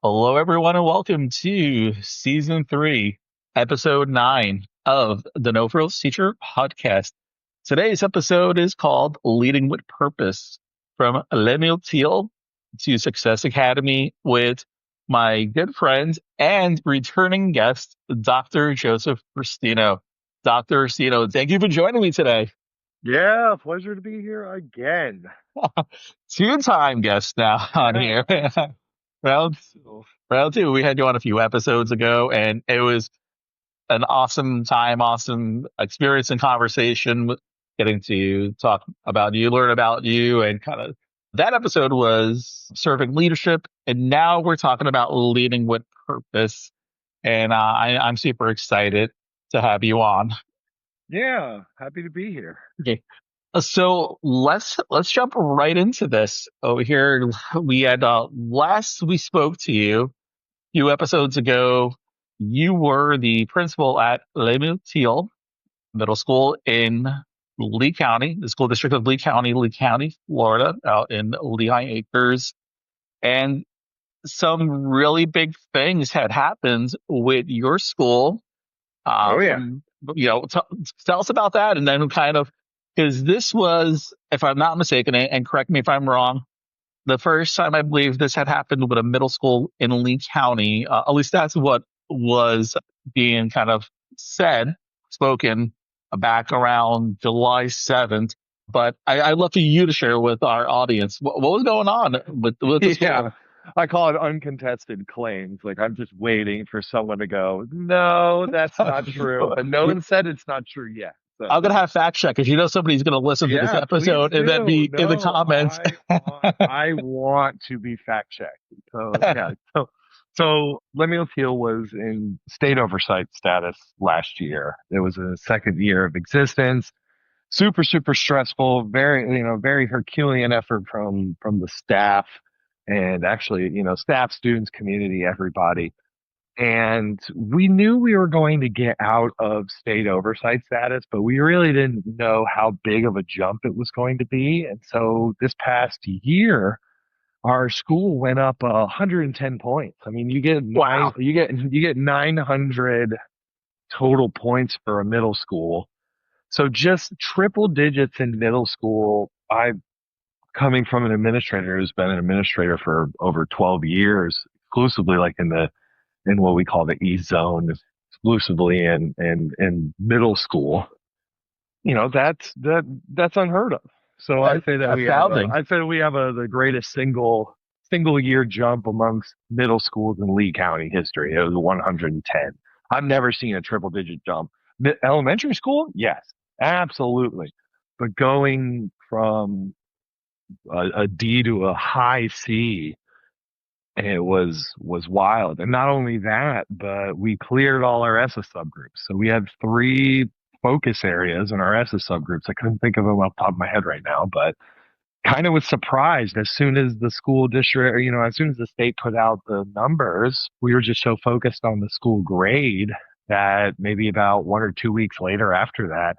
Hello, everyone, and welcome to season 3, episode 9 of the No-Frills Teacher Podcast. Today's episode is called Leading with Purpose from Lemuel Teal to Success Academy with my good friend and returning guest, Dr. Joseph Restino. Dr. Restino, thank you for joining me today. Yeah, pleasure to be here again. Two-time guest now on Yeah. here. Round So, Round two, we had you on a few episodes ago, and it was an awesome time, awesome experience and conversation, getting to talk about you, learn about you, and kind of that episode was serving leadership. And now we're talking about leading with purpose. And I'm super excited to have you on. yeah, happy to be here. Okay. So let's jump right into this over here. We had last we spoke to you few episodes ago, you were the principal at Lemuel Teal Middle School in Lee County, the school district of Lee County, Florida, out in Lehigh Acres. And some really big things had happened with your school. Oh yeah. From tell us about that, and then kind of because this was, if I'm not mistaken, and correct me if I'm wrong, the first time I believe this had happened with a middle school in Lee County. At least that's what was being kind of said, spoken back around July 7th. But I'd love for you to share with our audience what was going on with the Yeah. school. I call it uncontested claims. Like I'm just waiting for someone to go, no, that's not true. But no one said it's not true yet. I'm So gonna have fact check because somebody's gonna listen to this yeah, please episode and then do. be in the No, comments. I want to be fact checked. So yeah. So Lemuel Teal was in state oversight status last year. It was a second year of existence. Super stressful, very Herculean effort from the staff and actually, staff, students, community, everybody. And we knew we were going to get out of state oversight status, but we really didn't know how big of a jump it was going to be. And so this past year, our school went up 110 points. I mean, Wow. you get 900 total points for a middle school. So just triple digits in middle school. I coming from an administrator who's been an administrator for over 12 years, exclusively like in what we call the East Zone, exclusively in middle school. That's unheard of. So Uh, Astounding. I'd say we have the greatest single year jump amongst middle schools in Lee County history. It was 110. I've never seen a triple digit jump. Elementary school, yes, absolutely. But going from a D to a high C, it was wild. And not only that, but we cleared all our SS subgroups. So we had three focus areas in our SS subgroups. I couldn't think of them off the top of my head right now, but kind of was surprised as soon as the school district, as soon as the state put out the numbers, we were just so focused on the school grade that maybe about 1 or 2 weeks later after that,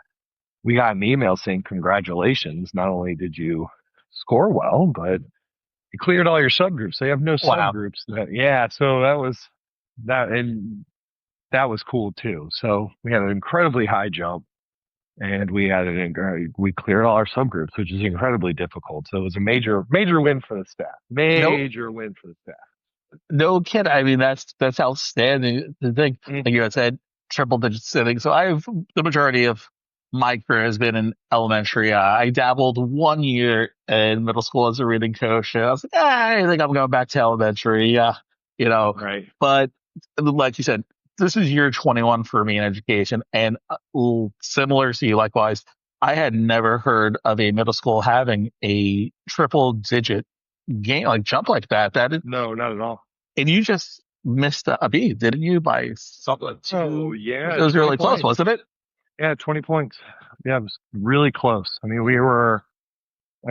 we got an email saying, congratulations. Not only did you score well, but you cleared all your subgroups. They have no Wow. subgroups. Yeah. So that, and that was cool too. So we had an incredibly high jump and we cleared all our subgroups, which is incredibly difficult. So it was a major win for the staff. No, Major win for the staff. no kid. I mean, that's outstanding. The thing, Mm. like you had said, triple digit sitting. So I've the majority of my career has been in elementary. I dabbled 1 year in middle school as a reading coach. And I was like, I think I'm going back to elementary. Yeah, you know. Right. But like you said, this is year 21 for me in education, and similar to you, likewise. I had never heard of a middle school having a triple digit game like jump like that. That is, No, not at all. and you just missed a beat, didn't you? By something like Oh, two. It yeah. was 20 really close, points. wasn't it? Yeah. 20 points. Yeah. It was really close. I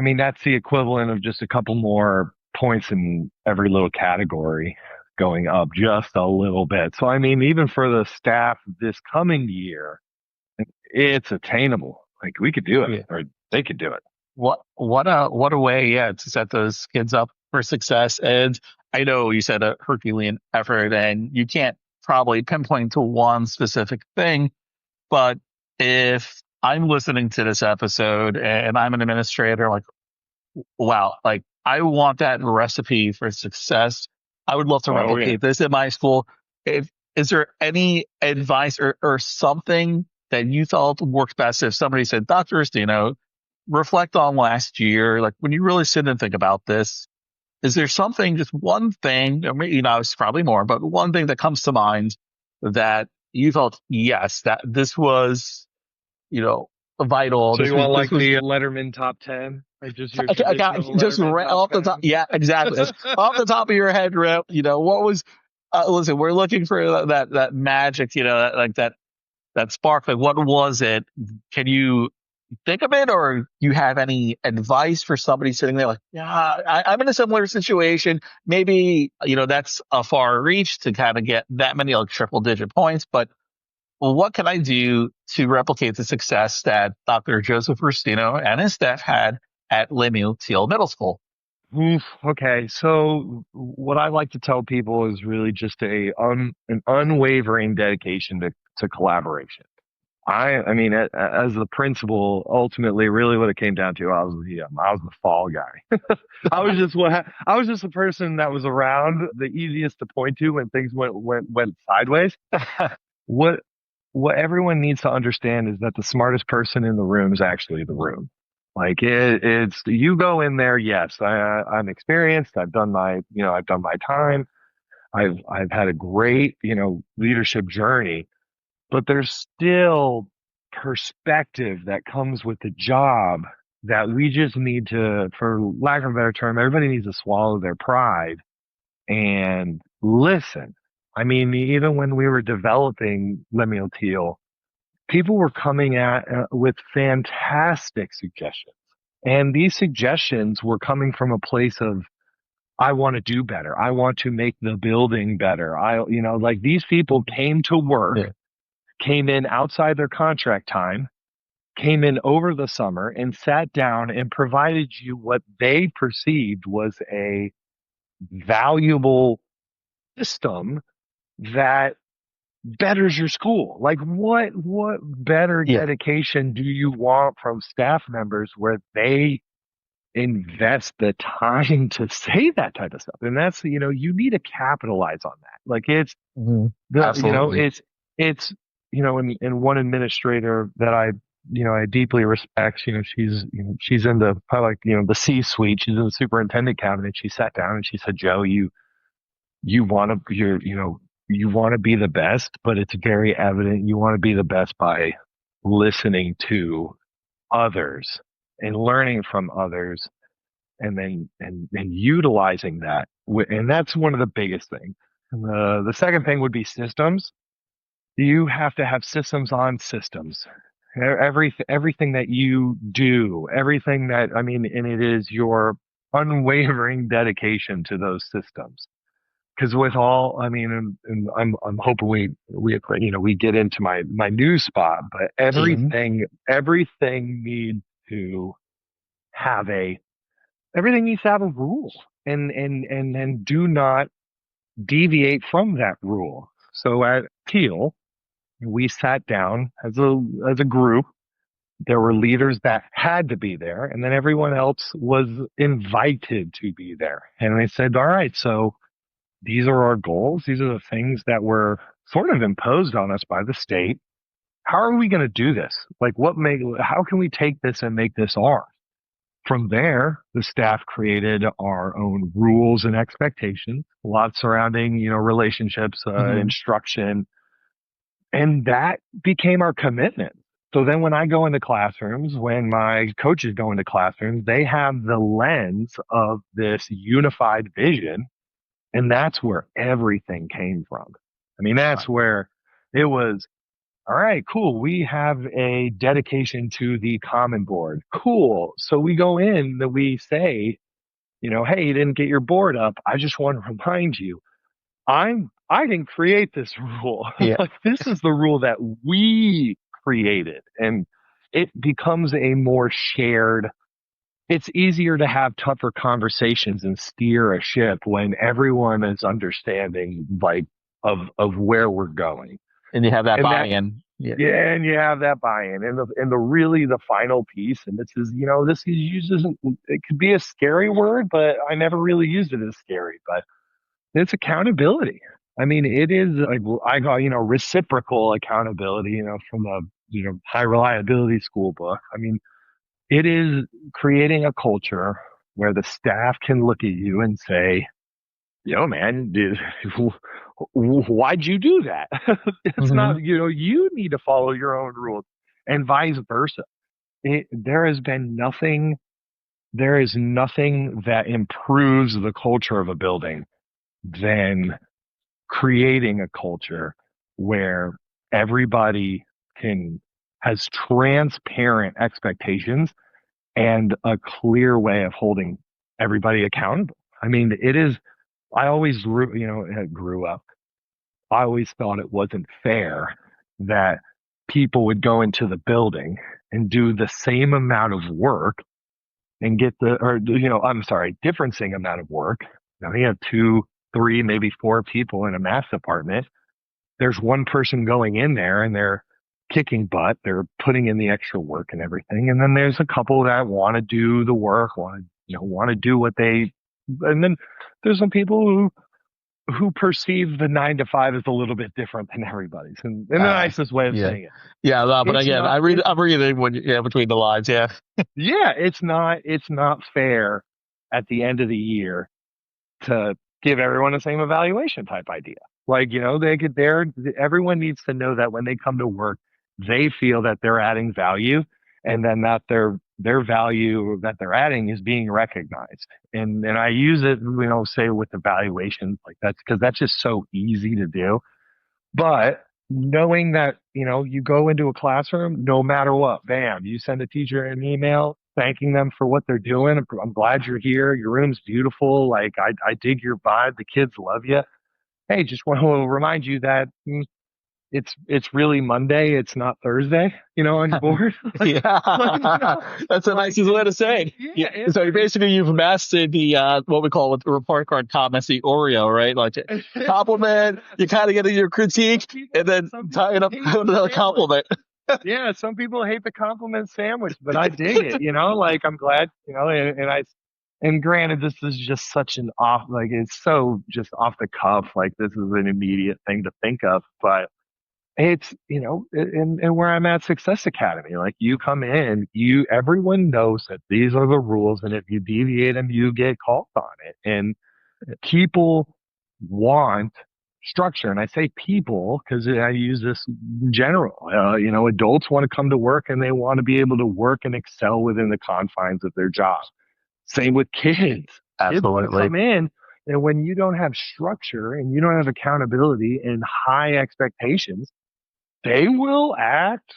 mean, that's the equivalent of just a couple more points in every little category going up just a little bit. So, I mean, even for the staff this coming year, it's attainable. Like we could do it, Yeah. or they could do it. What a way, yeah, to set those kids up for success. And I know you said a Herculean effort, and you can't probably pinpoint to one specific thing, but if I'm listening to this episode and I'm an administrator, like, wow, like I want that recipe for success. I would love to Oh yeah. replicate this in my school. If is there any advice or something that you thought worked best if somebody said, Dr. Restino, reflect on last year, like when you really sit and think about this, is there something, just one thing, or maybe, it's probably more, but one thing that comes to mind that you felt, yes, that this was, you know, vital. So This you was, want this like was the Letterman top 10? Like just your I got traditional just Letterman right top off the top. 10? Yeah, exactly. Off the top of your head, Rip. What was? Listen, we're looking for that magic. That spark. Like, what was it? Can you think of it, or you have any advice for somebody sitting there like, yeah, I'm in a similar situation. Maybe that's a far reach to kind of get that many like triple digit points, but well, what can I do to replicate the success that Dr. Joseph Rustino and his staff had at Lemuel Teal Middle School? Oof, okay, so what I like to tell people is really just an unwavering dedication to collaboration. I mean, as the principal, ultimately, really what it came down to, I was the fall guy. I was just the person that was around, the easiest to point to when things went sideways. What what everyone needs to understand is that the smartest person in the room is actually the room. Like it's you go in there. Yes, I'm experienced. I've done my time. I've had a great, leadership journey, but there's still perspective that comes with the job that we just need to, for lack of a better term, everybody needs to swallow their pride and listen. I mean, even when we were developing Lemuel Teal, people were coming at with fantastic suggestions. And these suggestions were coming from a place of, I want to do better. I want to make the building better. Like these people came to work, Yeah. came in outside their contract time, came in over the summer and sat down and provided you what they perceived was a valuable system that betters your school. Like what better Yeah. dedication do you want from staff members where they invest the time to say that type of stuff? And that's, you need to capitalize on that. Like it's Mhm. the, Absolutely. it's, and one administrator that I deeply respect, she's in the, I like, the C suite. She's in the superintendent cabinet. She sat down and she said, Joe, you want to, you want to be the best, but it's very evident you want to be the best by listening to others and learning from others and then and utilizing that. And that's one of the biggest things. The second thing would be systems. You have to have systems on systems. Everything that you do, everything that, I mean, and it is your unwavering dedication to those systems. Because with all, I mean, and I'm hoping we get into my new spot, but Team. everything needs to have everything needs to have a rule, and do not deviate from that rule. So at Teal, we sat down as a group. There were leaders that had to be there, and then everyone else was invited to be there. And they said, all right, so these are our goals. These are the things that were sort of imposed on us by the state. How are we going to do this? Like, how can we take this and make this ours? From there, the staff created our own rules and expectations, a lot surrounding, relationships, Hmm. instruction, and that became our commitment. So then when I go into classrooms, when my coaches go into classrooms, they have the lens of this unified vision. And that's where everything came from. I mean, that's Right. where it was, all right, cool. We have a dedication to the common board. Cool. So we go in that we say, hey, you didn't get your board up. I just want to remind you, I didn't create this rule. Yeah. Like this is the rule that we created. And it becomes a more shared it's easier to have tougher conversations and steer a ship when everyone is understanding like of where we're going. And you have that And that buy-in. Yeah. yeah, and you have that buy-in. And the really the final piece, and this is, this is used as it could be a scary word, but I never really used it as scary, but it's accountability. I mean, it is like I got, reciprocal accountability, from a, high reliability school book. I mean, it is creating a culture where the staff can look at you and say, man, why'd you do that? It's Hmm. not, you need to follow your own rules and vice versa. There has been nothing, there is nothing that improves the culture of a building than creating a culture where everybody can has transparent expectations and a clear way of holding everybody accountable. I mean, it is, I always grew up. I always thought it wasn't fair that people would go into the building and do the same amount of work and get I'm sorry, differencing amount of work. Now you have two, three, maybe four people in a math department. There's one person going in there and they're kicking butt. They're putting in the extra work and everything. And then there's a couple that want to do the work, want to do what they, and then there's some people who perceive the 9 to 5 as a little bit different than everybody's. And in the Uh, nicest way of yeah. saying it, Yeah. No, but it's again, not, it's, I'm reading when, yeah, between the lines. Yeah. yeah, it's not fair at the end of the year to give everyone the same evaluation type idea. Like, everyone needs to know that when they come to work, they feel that they're adding value and then that their value that they're adding is being recognized. And I use it, say with evaluations like that's because that's just so easy to do. But knowing that, you go into a classroom, no matter what, bam, you send a teacher an email thanking them for what they're doing. I'm glad you're here. Your room's beautiful. Like, I dig your vibe. The kids love you. Hey, just want to remind you that it's really Monday. It's not Thursday, on your board. like, Yeah. That's the like, nicest way to say it. yeah, Yeah. So basically, you've mastered the what we call with the report card comments, the Oreo, right? Like compliment, you kind of get your critique, and then some tie it people up hate with the another sandwich. compliment. Yeah, some people hate the compliment sandwich, but I dig it, like I'm glad, and granted, this is just such an off, like it's so just off the cuff, like this is an immediate thing to think of, but it's, and where I'm at Success Academy, like you come in, everyone knows that these are the rules, and if you deviate them, you get called on it. And people want structure. And I say people because I use this in general. Adults want to come to work and they want to be able to work and excel within the confines of their job. Same with kids. Kids want to Absolutely. come in, and when you don't have structure and you don't have accountability and high expectations, they will act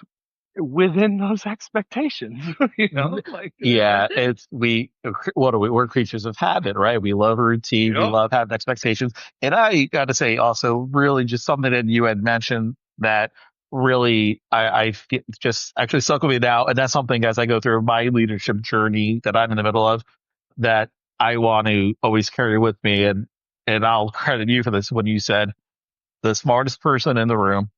within those expectations. Like, Yeah, that's it. it's what are we? We're creatures of habit, right? We love routine, we Yep. love having expectations. And I got to say also really just something that you had mentioned that really I feel just actually stuck with me now. And that's something as I go through my leadership journey that I'm in the middle of that I want to always carry with me. And I'll credit you for this when you said the smartest person in the room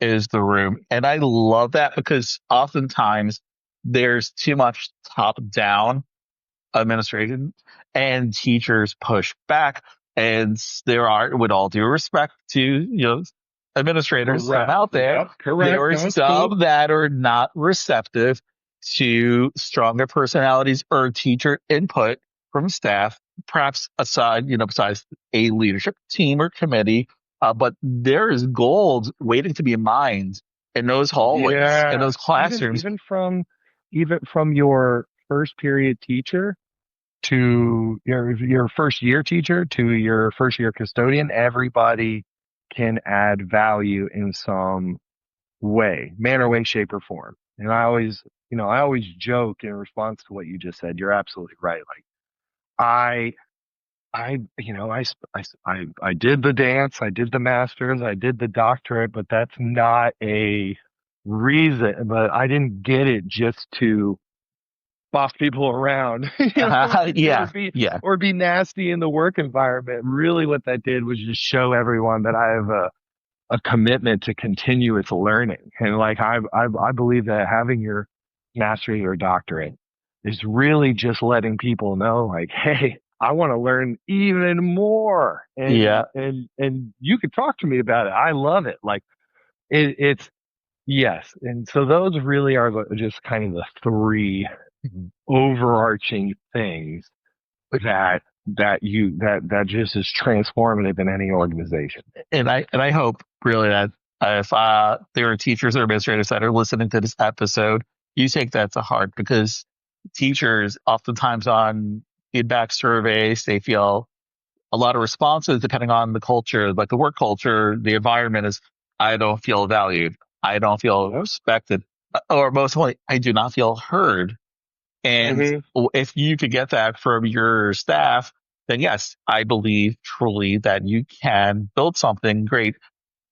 is the room. And I love that because oftentimes there's too much top down administration and teachers push back. And there are, with all due respect to, administrators, some Correct. out there, Yep. Correct. there are No, it's cool. some that are not receptive to stronger personalities or teacher input from staff, perhaps aside, besides a leadership team or committee. But there is gold waiting to be mined in those hallways, in Yeah. those Even classrooms. even from your first period teacher to your first year teacher to your first year custodian, everybody can add value in some way, manner, way, shape, or form. And I always joke in response to what you just said. You're absolutely right. Like I I did the dance, I did the masters, I did the doctorate, but that's not a reason. But I didn't get it just to boss people around, or Yeah, be yeah, nasty in the work environment. Really, what that did was just show everyone that I have a commitment to continuous learning. And like I believe that having your master's or doctorate is really just letting people know, like, hey, I want to learn even more, yeah. and you could talk to me about it. I love it. Like it's yes, and so those really are just kind of the three overarching things that that just is transformative in any organization. And I hope really that if there are teachers or administrators that are listening to this episode, you take that to heart because teachers oftentimes on feedback surveys they feel a lot of responses depending on the culture, like the work culture, the environment is I don't feel valued, I don't feel Yep. respected, or most importantly, I do not feel heard. And Hmm. if you could get that from your staff, then yes, I believe truly that you can build something great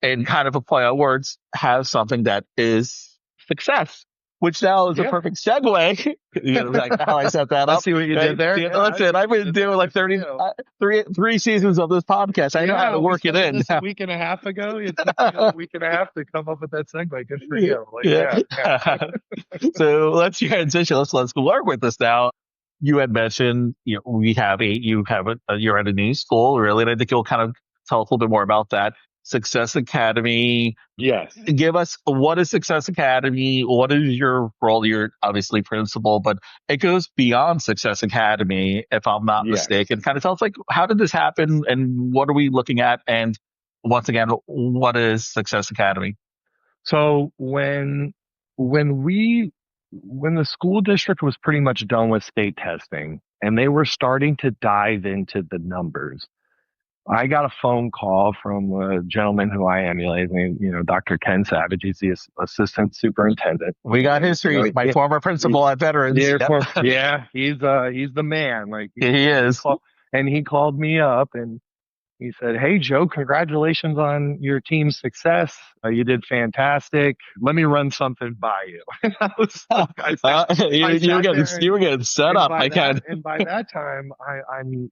and kind of a play on words, have something that is success, which now is a Yeah. perfect segue. Like how I set that I up. see what you did Right? there. Yeah, Yeah, I listen, see I've what you been did there. doing like Good for 30, you. three seasons of this podcast. I know how to Yeah, we work it started in. this a week and a half ago. It took me a week and a half to come up with that segue. Good for you. Like, Yeah. yeah, yeah. So let's transition. Let's work with this now. You had mentioned you're at a new school, really, and I think you'll kind of tell us a little bit more about that. Success Academy. Yes, Give us what is Success Academy? What is your role? You're obviously principal, but it goes beyond Success Academy, if I'm not yes. mistaken. Kind of tell us like how did this happen and what are we looking at? And once again, what is Success Academy? So when we when the school district was pretty much done with state testing and they were starting to dive into the numbers, I got a phone call from a gentleman who I emulate, and, Dr. Ken Savage. He's the assistant superintendent, We got and history. My former principal at Veterans. Yep. yeah, he's the man. Like He is. he called me up and he said, "Hey, Joe, congratulations on your team's success. You did fantastic. Let me run something by you." And I You were sat getting there, you were getting set up. I can. and by that time,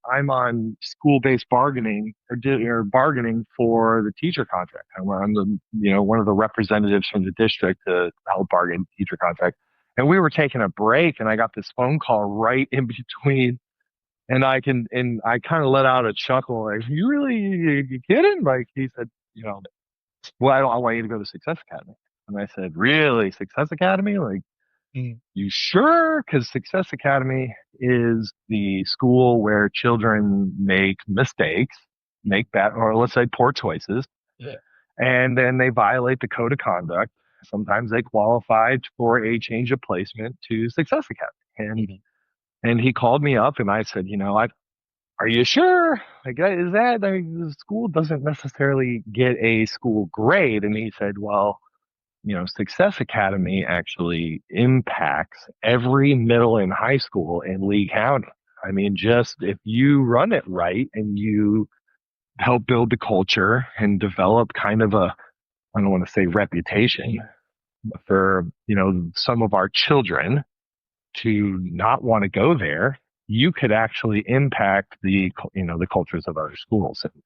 I'm on school-based bargaining or bargaining for the teacher contract. I'm the one of the representatives from the district to help bargain teacher contract. And we were taking a break, and I got this phone call right in between, and I kind of let out a chuckle, like, you kidding? Like, he said, well, I want you to go to Success Academy. And I said, really? Success Academy? Like, Mm. you sure? Because Success Academy is the school where children make mistakes, make bad, or let's say poor choices, Yeah. and then they violate the code of conduct. Sometimes they qualify for a change of placement to Success Academy. Mhm. And he called me up and I said, are you sure? Like, is that the school doesn't necessarily get a school grade? And he said, well, Success Academy actually impacts every middle and high school in Lee County. I mean, just if you run it right and you help build the culture and develop kind of I don't want to say reputation for, some of our children to not want to go there, you could actually impact the cultures of other schools. And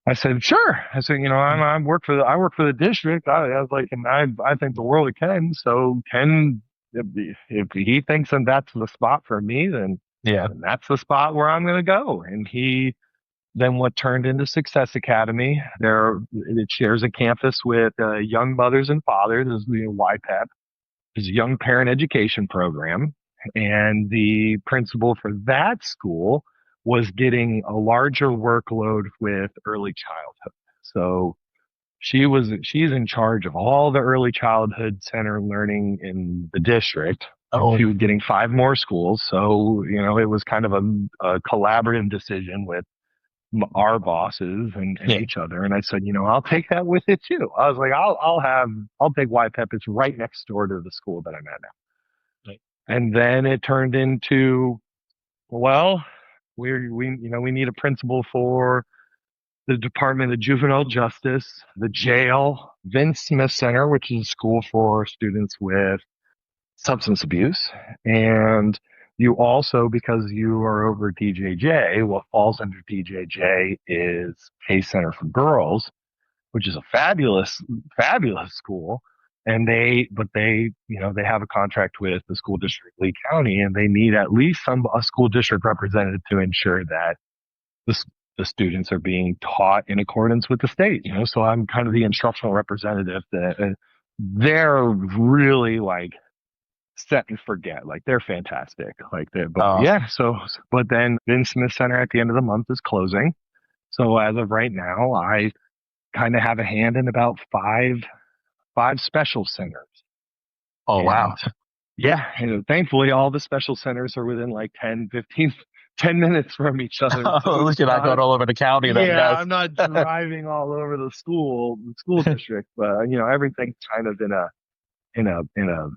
I said, sure. I said, I work for the district. I was like, and I think the world of Ken. So Ken, if he thinks that that's the spot for me, Yeah. then that's the spot where I'm going to go. And he then what turned into Success Academy. It shares a campus with young mothers and fathers. This is the YPEP, is a young parent education program. And the principal for that school was getting a larger workload with early childhood. So she's in charge of all the early childhood center learning in the district. And Oh, she was getting five more schools. So, it was kind of a collaborative decision with our bosses and yeah. each other. And I said, I'll take that with it too. I was like, I'll take YPEP. It's right next door to the school that I'm at now. Right. And then it turned into, well, we need a principal for the Department of Juvenile Justice, the jail, Vince Smith Center, which is a school for students with substance abuse, and You also, because you are over DJJ, what falls under DJJ is Case Center for Girls, which is a fabulous school. And they have a contract with the school district, Lee County, and they need at least a school district representative to ensure that the, the students are being taught in accordance with the state, so I'm kind of the instructional representative that they're really like set and forget. Like they're fantastic. But Uh, yeah, but then Vin Smith Center at the end of the month is closing. So as of right now, I kind of have a hand in about five special centers. oh And wow. yeah, thankfully all the special centers are within like 10, 15, 10 minutes from each other. At So least you're not going all over the county then, yeah, yes. I'm not driving all over the school district, but everything's kind of in a, in a,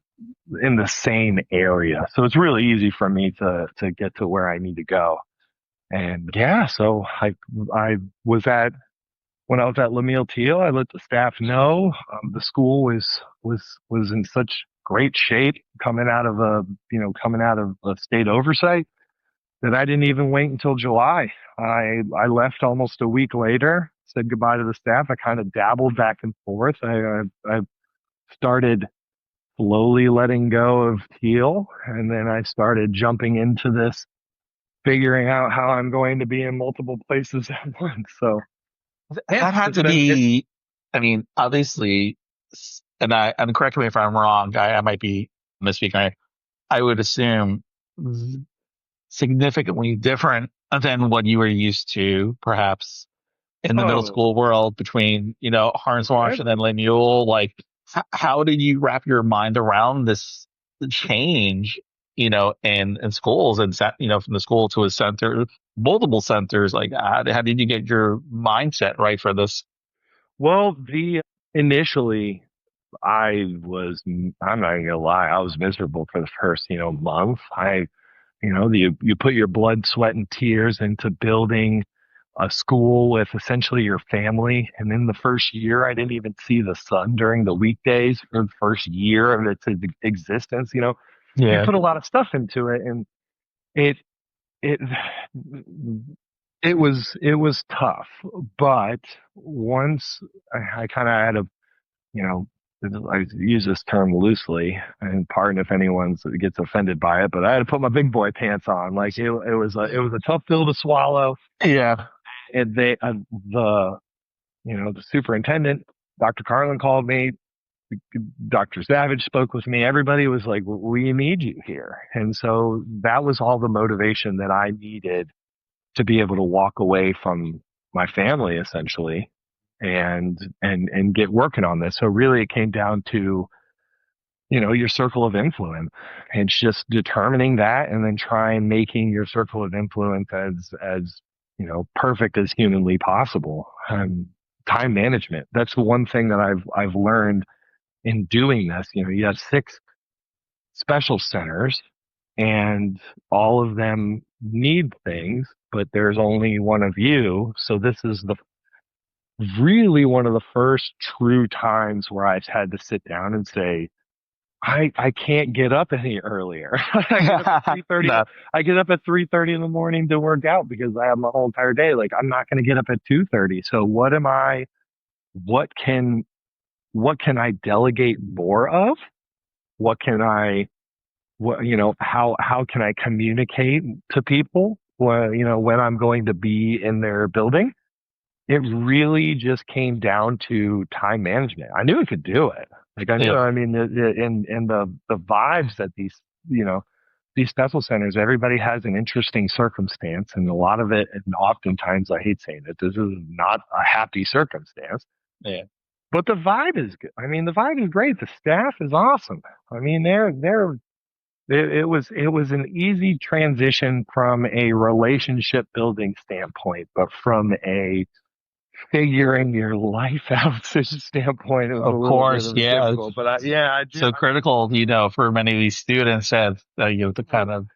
in the same area. So it's really easy for me to get to where I need to go. And yeah, so I was at when I was at Lemuel Teal, I let the staff know the school was in such great shape coming out of a state oversight that I didn't even wait until July. I left almost a week later, said goodbye to the staff. I kind of dabbled back and forth. I started slowly letting go of Teal, and then I started jumping into this, figuring out how I'm going to be in multiple places at once. So yeah, That had it's to been it. be, I mean, obviously, and correct me if I'm wrong, I might be misspeaking. I would assume significantly different than what you were used to, perhaps in the middle Oh, school world between, Harnswash and then heavy. Lemuel. Like, how did you wrap your mind around this change, in schools and, from the school to a center, multiple centers? Like, how did you get your mindset right for this? Well, the initially I'm not gonna lie, I was miserable for the first, month. You put your blood, sweat, and tears into building a school with essentially your family. And in the first year, I didn't even see the sun during the weekdays for the first year of its existence. You Yeah. put a lot of stuff into it, and it it it was tough. But once I kind of had a you know, I use this term loosely, and pardon if anyone gets offended by it, but I had to put my big boy pants on. Like it was a tough pill to swallow. Yeah. And the the superintendent, Dr. Carlin, called me. Dr. Savage spoke with me. Everybody was like, "We need you here," and so that was all the motivation that I needed to be able to walk away from my family essentially and get working on this. So really it came down to, your circle of influence. It's just determining that and then try and making your circle of influence as, perfect as humanly possible. Time management. That's the one thing that I've learned in doing this. You have six special centers and all of them need things, but there's only one of you. So this is the really one of the first true times where I've had to sit down and say, I can't get up any earlier. I get up at 3:30. No. I get up at 3:30 in the morning to work out because I have my whole entire day. Like I'm not going to get up at 2:30. So what can what can I delegate more of? What can I how can I communicate to people when I'm going to be in their building? It really just came down to time management. I knew I could do it. Like I knew, Yeah. I mean, in the vibes that these special centers, everybody has an interesting circumstance, and a lot of it, and oftentimes I hate saying it, this is not a happy circumstance, Yeah. but the vibe is good. I mean, the vibe is great. The staff is awesome. I mean, it was an easy transition from a relationship building standpoint, but from a figuring your life out standpoint, it was a Of little bit course. of a Yeah. difficult. But yeah, I do. So critical, for many of these students that to kind of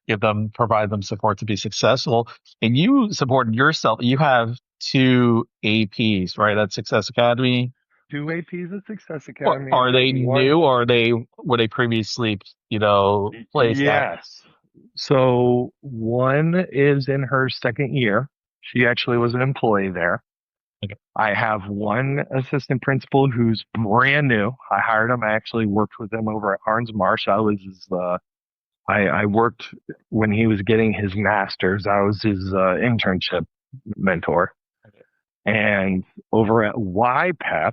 provide them support to be successful. And you supported yourself. You have two APs, right? At Success Academy. Two APs at Success Or Academy, are and they then one. new, or were they previously, placed at? Yes. So one is in her second year. She actually was an employee there. Okay. I have one assistant principal who's brand new. I hired him. I actually worked with him over at Arns Marsh. I worked when he was getting his master's. I was his internship mentor. Okay. And over at YPEP,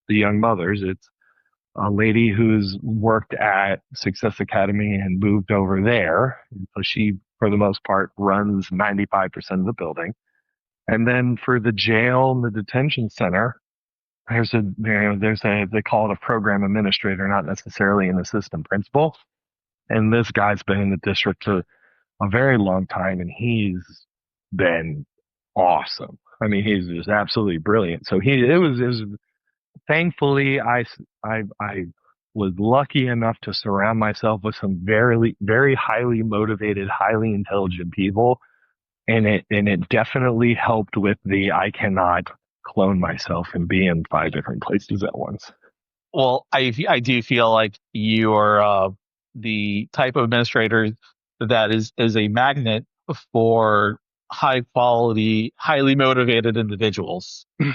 the Young Mothers, it's a lady who's worked at Success Academy and moved over there. So she, for the most part, runs 95% of the building. And then for the jail and the detention center, they call it a program administrator, not necessarily an assistant principal. And this guy's been in the district for a very long time, and he's been awesome. I mean, he's just absolutely brilliant. So it was thankfully, I was lucky enough to surround myself with some very, very highly motivated, highly intelligent people. And it definitely helped with the I cannot clone myself and be in five different places at once. Well, I do feel like you're the type of administrator that is a magnet for high quality, highly motivated individuals. And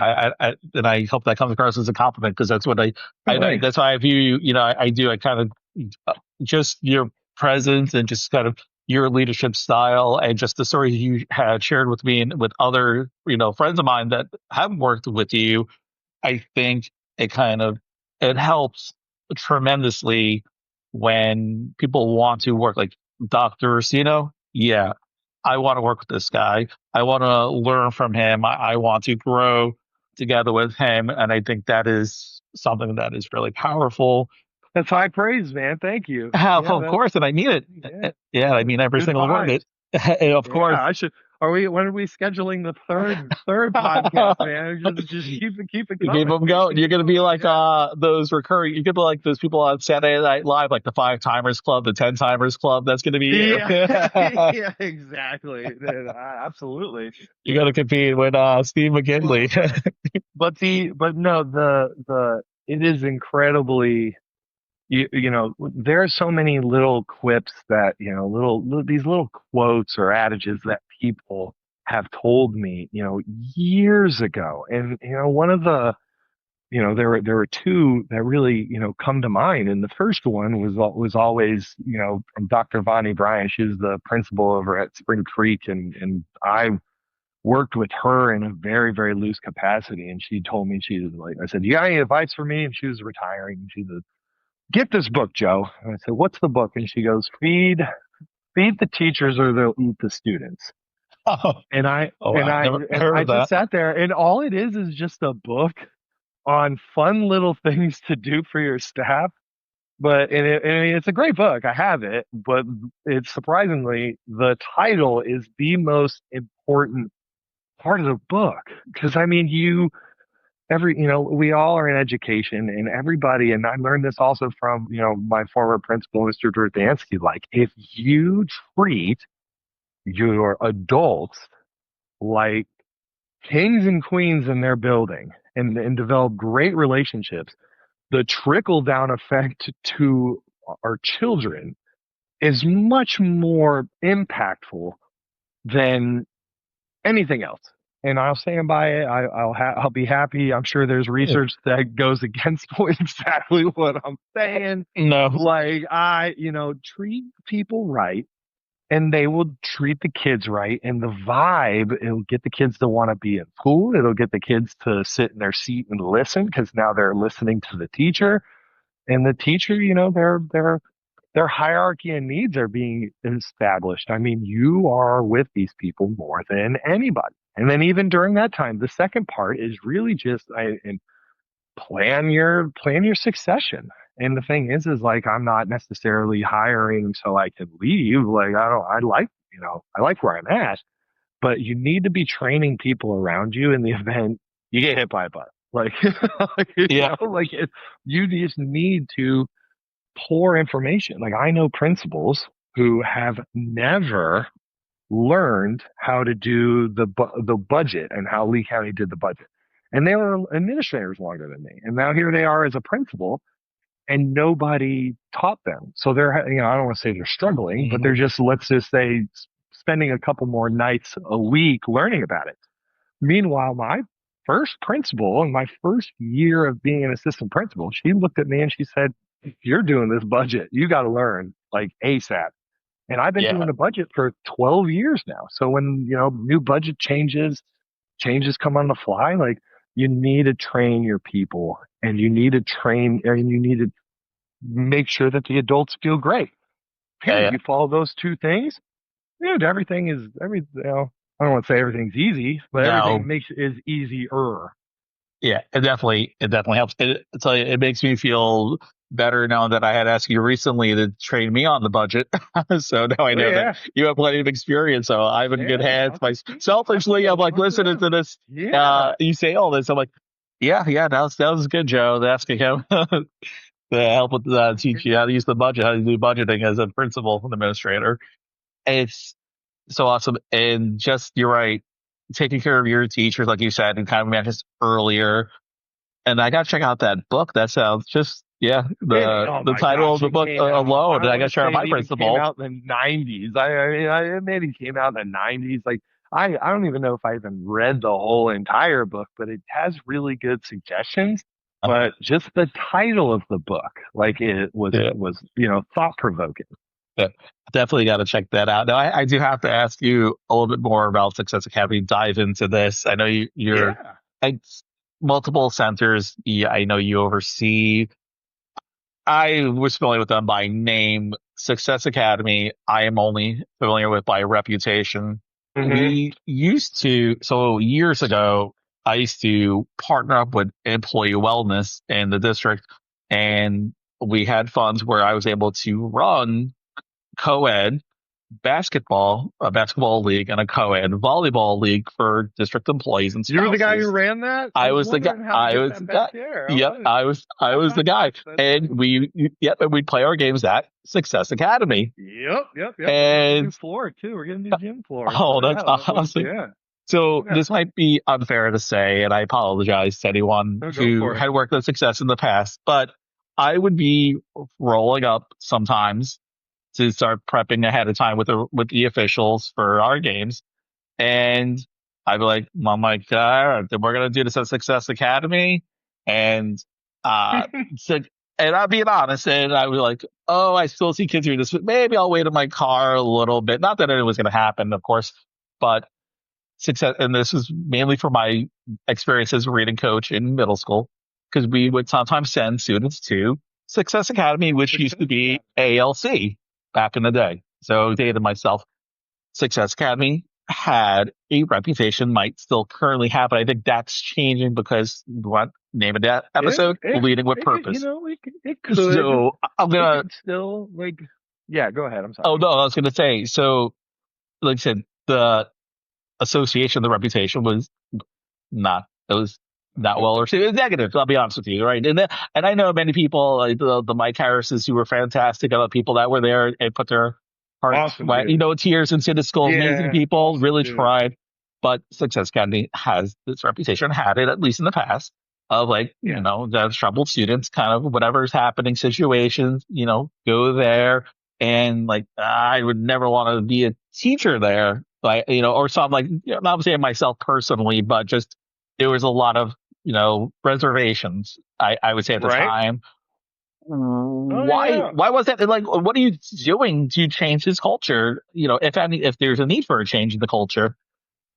I hope that comes across as a compliment because that's what Oh, thanks. that's why I view you. You know, I do. I kind of just your presence and just kind of your leadership style and just the stories you had shared with me and with other friends of mine that have worked with you. I think it kind of it helps tremendously when people want to work like Dr. Restino. Yeah, I want to work with this guy. I want to learn from him. I want to grow together with him. And I think that is something that is really powerful. That's high praise, man. Thank you. Yeah, Of course, and I mean yeah, it. Yeah, I yeah. mean every Good single word of vibes. it. And of Yeah, course, I should. When are we scheduling the third podcast, man? Just keep it keep coming. them going. You're gonna be like Yeah. those recurring. You're gonna be like those people on Saturday Night Live, like the Five Timers Club, the Ten Timers Club. That's gonna be you. Yeah, yeah, exactly. Absolutely. You got to compete with Steve Well, McKinley. but no, the it is incredibly. There are so many little quips that these little quotes or adages that people have told me, years ago, and one of the there were two that really, come to mind. And the first one was always, from Dr. Vonnie Bryan. She was the principal over at Spring Creek, and I worked with her in a very, very loose capacity. And she told me, she was like, I said, "You got any advice for me?" And she was retiring. And she said, "Get this book, Joe." And I said, "What's the book?" And she goes, "Feed the teachers or they'll eat the students." Oh, And I oh, and I I never and heard I of just that. sat there, and all it is just a book on fun little things to do for your staff. And it's a great book. I have it, but it's surprisingly the title is the most important part of the book. Because I mean, we all are in education, and everybody, and I learned this also from my former principal, Mr. Drutansky. Like, if you treat your adults like kings and queens in their building, and develop great relationships, the trickle down effect to our children is much more impactful than anything else. And I'll stand by it. I'll be happy. I'm sure there's Yeah. research that goes against exactly what I'm saying. No, Like, treat people right, and they will treat the kids right. And the vibe, it'll get the kids to want to be in school. It'll get the kids to sit in their seat and listen, because now they're listening to the teacher. And the teacher, their hierarchy and needs are being established. I mean, you are with these people more than anybody. And then even during that time, the second part is really just and plan your succession. And the thing is like, I'm not necessarily hiring so I can leave. Like, I like where I'm at, but you need to be training people around you in the event you get hit by a bus. Like, yeah, you just need to poor information. Like, I know principals who have never learned how to do the budget and how Lee County did the budget. And they were administrators longer than me. And now here they are as a principal, and nobody taught them. So they're, I don't want to say they're struggling, but they're Mhm. just, let's just say, spending a couple more nights a week learning about it. Meanwhile, my first principal in my first year of being an assistant principal, she looked at me and she said, "You're doing this budget. You got to learn like ASAP." And I've been Yeah, doing a budget for 12 years now. So when, new budget changes come on the fly, like you need to train your people and you need to train and you need to make sure that the adults feel great. yeah, Period. yeah. You follow those two things, dude, I don't want to say everything's easy, but everything No, makes is easier. yeah, it definitely helps. It makes me feel better now that I had asked you recently to train me on the budget. So now I Oh know that yeah. you have plenty of experience. So I'm in good Yeah, hands. talk to My Steve. selfishly, I'm like Talk to listening them. to this. Yeah. You say all this. I'm like, yeah, yeah, that was good, Joe. Asking him to help with teach you how to use the budget, how to do budgeting as a principal and administrator. It's so awesome. And just you're right, taking care of your teachers, like you said, and kind of mentioned earlier. And I got to check out that book. That sounds just, yeah, Oh the my title of gosh, the it book came out. alone. I And I got want to to share with say my it even came principal. out in the 90s. I maybe it came out in the 90s. Like I don't even know if I even read the whole entire book, but it has really good suggestions. But just the title of the book, like it was Yeah, was thought provoking. yeah, definitely got to check that out. Now, I do have to ask you a little bit more about Success Academy. Dive into this. I know you're Yeah. at multiple centers. Yeah, I know you oversee. I was familiar with them by name. Success Academy, I am only familiar with by reputation. Hmm. We used to, so years ago, I used to partner up with employee wellness in the district, and we had funds where I was able to run co-ed basketball, a basketball league, and a co-ed volleyball league for district employees and You were the guy who spouses. ran that? I I was was the guy. wondering how to I get was that the back guy. there. I Yep, was. I was the guy. That's And funny. and we'd play our games at Success Academy. Yep. We're getting a new And floor too. We're getting a new gym floor. oh, So that's yeah, awesome. yeah, So yeah. this might be unfair to say, and I apologize to anyone No, go who for it. had worked at Success in the past, but I would be rolling up sometimes to start prepping ahead of time with the officials for our games. And I'd be like, I'm like, all right, then we're gonna do this at Success Academy. And so and I'm being honest, and I was like, oh, I still see kids doing this, but maybe I'll wait in my car a little bit. Not that it was gonna happen, of course, but success, and this is mainly for my experience as a reading coach in middle school, because we would sometimes send students to Success Academy, which used to Success be Academy. ALC back in the day. So dated myself. Success Academy had a reputation, might still currently have, but I think that's changing because what name of that It, episode? it, Leading with it could, Purpose. it could, So I'm it gonna. could still like, yeah. Go ahead. I'm Oh sorry. no, I was gonna say. So like I said, the association, the reputation was not. It was not well received. It was negative. I'll be honest with you, right? And I know many people, like the Mike Harrises, who were fantastic, other people that were there and put their hearts, Awesome dude. tears into the school. Amazing Yeah, people, awesome really dude. tried. But Success Academy has this reputation, had it at least in the past, of like, Yeah. the troubled students, kind of whatever's happening situations, go there. And like, I would never want to be a teacher there, like, or something like, not saying myself personally, but just there was a lot of, reservations, I would say at the Right. time. Oh Why yeah. why was that? And like, what are you doing to change this culture? If there's a need for a change in the culture.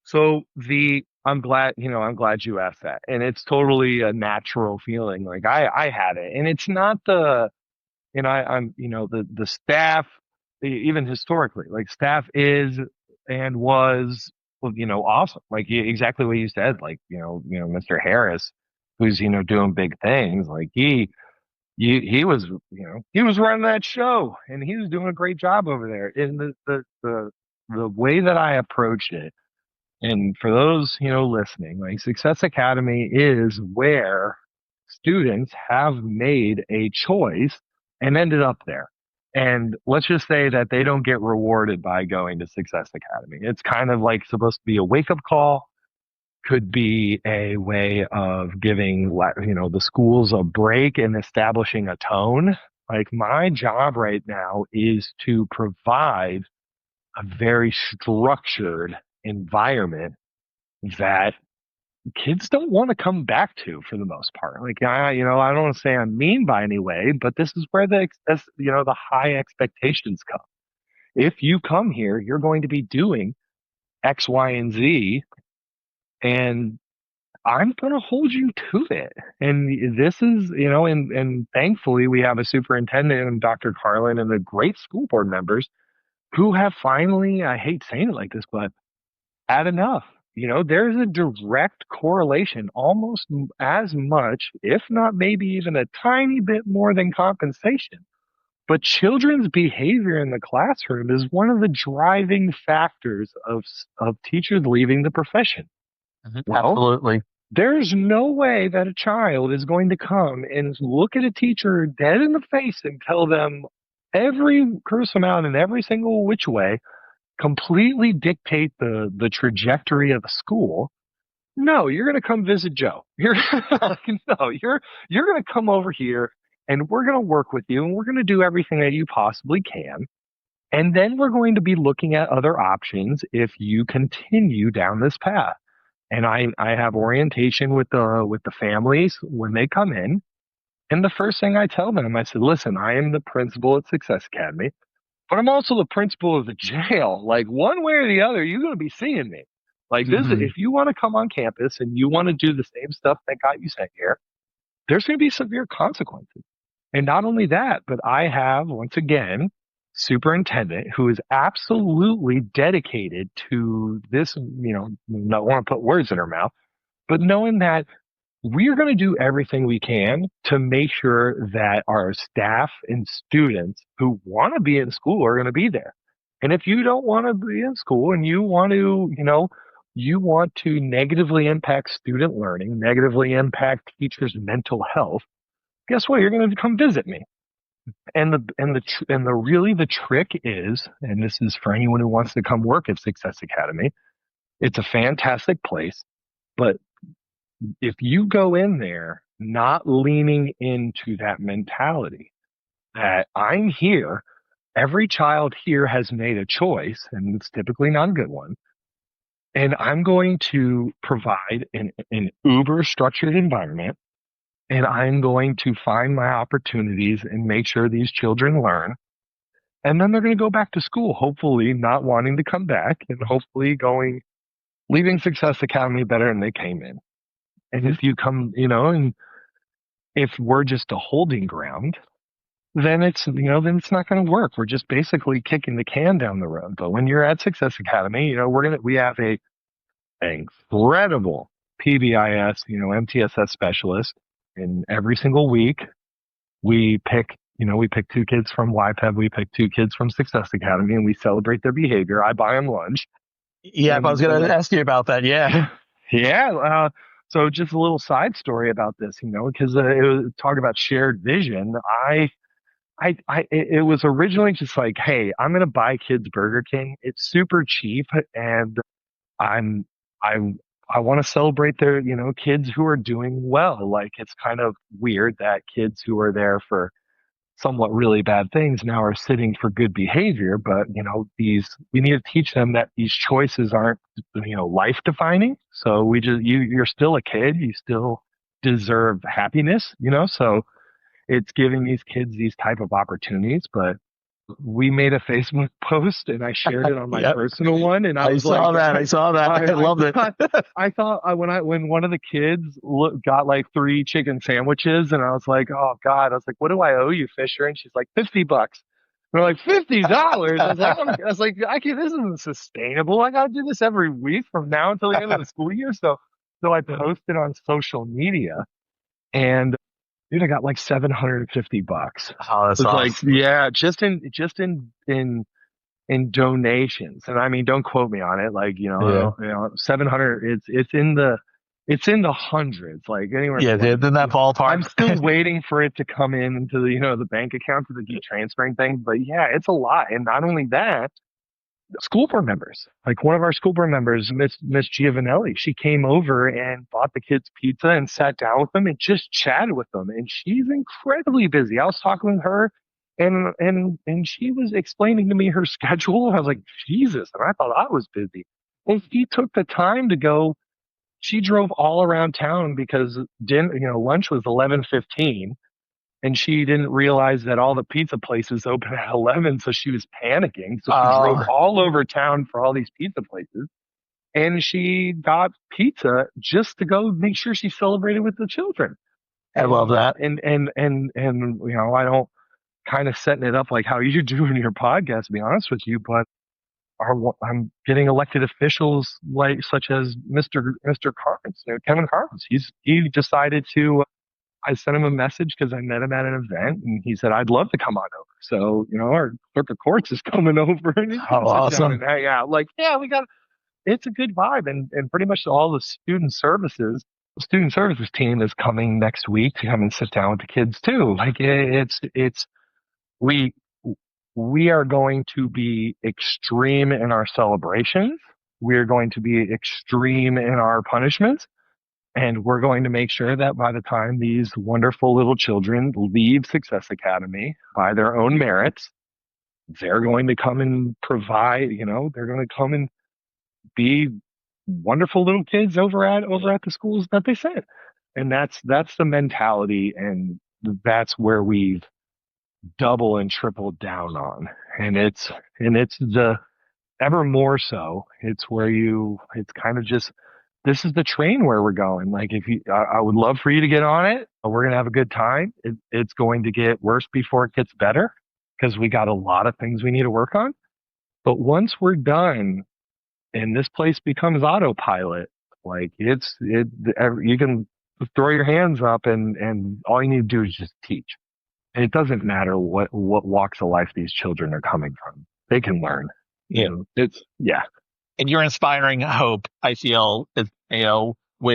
So I'm glad you asked that. And it's totally a natural feeling. Like I had it. And it's not I'm, the staff, even historically, like staff is and was, well, awesome. Like exactly what you said, like, Mr. Harris, who's, doing big things. Like he was, he was running that show and he was doing a great job over there. And the way that I approached it, and for those, listening, like Success Academy is where students have made a choice and ended up there. And let's just say that they don't get rewarded by going to Success Academy. It's kind of like supposed to be a wake up call, could be a way of giving, the schools a break and establishing a tone. Like my job right now is to provide a very structured environment that kids don't want to come back to for the most part. Like I don't want to say I'm mean by any way, but this is where the high expectations come. If you come here, you're going to be doing X, Y, and Z, and I'm going to hold you to it. And this is, and thankfully we have a superintendent and Dr. Carlin and the great school board members who have finally, I hate saying it like this, but had enough. There's a direct correlation, almost as much, if not maybe even a tiny bit more than compensation. But children's behavior in the classroom is one of the driving factors of teachers leaving the profession. Mhm. Well, Absolutely. there's no way that a child is going to come and look at a teacher dead in the face and tell them every curse them out in every single which way, completely dictate the trajectory of the school. No, you're going to come visit Joe. You're going to come over here and we're going to work with you and we're going to do everything that you possibly can. And then we're going to be looking at other options if you continue down this path. And I have orientation with the families when they come in. And the first thing I tell them, I said, listen, I am the principal at Success Academy, but I'm also the principal of the jail. Like one way or the other, you're going to be seeing me. Like this, Hmm. if you want to come on campus and you want to do the same stuff that got you sent here, there's going to be severe consequences. And not only that, but I have, once again, superintendent who is absolutely dedicated to this, not want to put words in her mouth, but knowing that we're going to do everything we can to make sure that our staff and students who want to be in school are going to be there. And if you don't want to be in school and you want to negatively impact student learning, negatively impact teachers' mental health, guess what? You're going to come visit me. And the trick is, and this is for anyone who wants to come work at Success Academy, it's a fantastic place, but if you go in there not leaning into that mentality that I'm here, every child here has made a choice, and it's typically not a good one, and I'm going to provide an uber structured environment, and I'm going to find my opportunities and make sure these children learn. And then they're going to go back to school, hopefully not wanting to come back and hopefully leaving Success Academy better than they came in. And if you come, and if we're just a holding ground, then it's not going to work. We're just basically kicking the can down the road. But when you're at Success Academy, we have a incredible PBIS, MTSS specialist, and every single week we pick two kids from YPEB, we pick two kids from Success Academy, and we celebrate their behavior. I buy them lunch, Yeah, if I and was going to ask you about that, yeah. yeah. So just a little side story about this, because it was talk about shared vision. It was originally just like, hey, I'm gonna buy kids Burger King. It's super cheap, and I'm I I want to celebrate their kids who are doing well. Like it's kind of weird that kids who are there for somewhat really bad things now are sitting for good behavior, but these we need to teach them that these choices aren't life defining. So you're still a kid, you still deserve happiness, so it's giving these kids these type of opportunities. But we made a Facebook post and I shared it on my Yep. personal one, and I I was like, saw that. I saw that. I I loved it. thought when one of the kids got like three chicken sandwiches, and I was like, oh God, I was like, what do I owe you, Fisher? And she's like, $50. We're like, $50. I can't. This isn't sustainable. I gotta do this every week from now until the end of the school year. So I posted on social media, and dude, I got like $750. Oh, that's It's like, awesome. yeah, just in donations. And I mean, don't quote me on it. Like, Yeah. 700, it's in the hundreds, like anywhere Yeah, from like, in that I'm ballpark. still waiting for it to come in into the, the bank account to do transferring thing. But yeah, it's a lot. And not only that, school board members. Like one of our school board members, Miss Giovanelli, she came over and bought the kids pizza and sat down with them and just chatted with them. And she's incredibly busy. I was talking with her and she was explaining to me her schedule. I was like, Jesus, and I thought I was busy. And she took the time to go. She drove all around town because lunch was 11:15 and she didn't realize that all the pizza places open at 11, so she was panicking, so she drove Oh, all over town for all these pizza places and she got pizza just to go make sure she celebrated with the children. I love and that. and and and and I don't kind of setting it up like how you do in your podcast, to be honest with you, but I'm getting elected officials like such as Mr. Carnes, Kevin Carnes. He decided to. I sent him a message because I met him at an event, and he said I'd love to come on over. So our clerk of courts is coming over, and he's Oh, gonna sit down and awesome. hang out. Like, yeah, we got. It's a good vibe, and pretty much all the student services team is coming next week to come and sit down with the kids too. Like it's we we are going to be extreme in our celebrations. We're going to be extreme in our punishments. And we're going to make sure that by the time these wonderful little children leave Success Academy by their own merits, they're going to come and provide, they're going to come and be wonderful little kids over at the schools that they sent. And that's the mentality, and that's where we've double and tripled down on. And it's the ever more so. It's where it's kind of just this is the train where we're going. Like if I would love for you to get on it. We're going to have a good time. It's going to get worse before it gets better because we got a lot of things we need to work on. But once we're done and this place becomes autopilot, like you can throw your hands up and all you need to do is just teach. And it doesn't matter what walks of life these children are coming from. They can learn. Yeah. It's yeah. And you're inspiring hope. I feel, with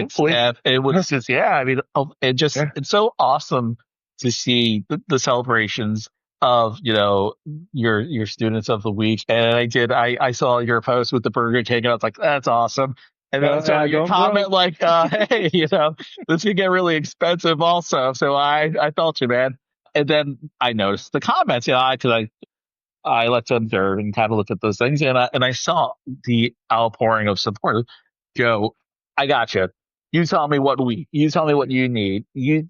Hopefully. it was just, yeah. I mean, Yeah. it's so awesome to see the celebrations of, your students of the week. And I saw your post with the Burger King, and I was like, that's awesome. And then I saw Yeah, your going broke. comment like, hey, this could get really expensive also. So I felt you, man. And then I noticed the comments, because I like to observe and kind of look at those things, and I saw the outpouring of support. Joe, I got you. You tell me you tell me what you need. You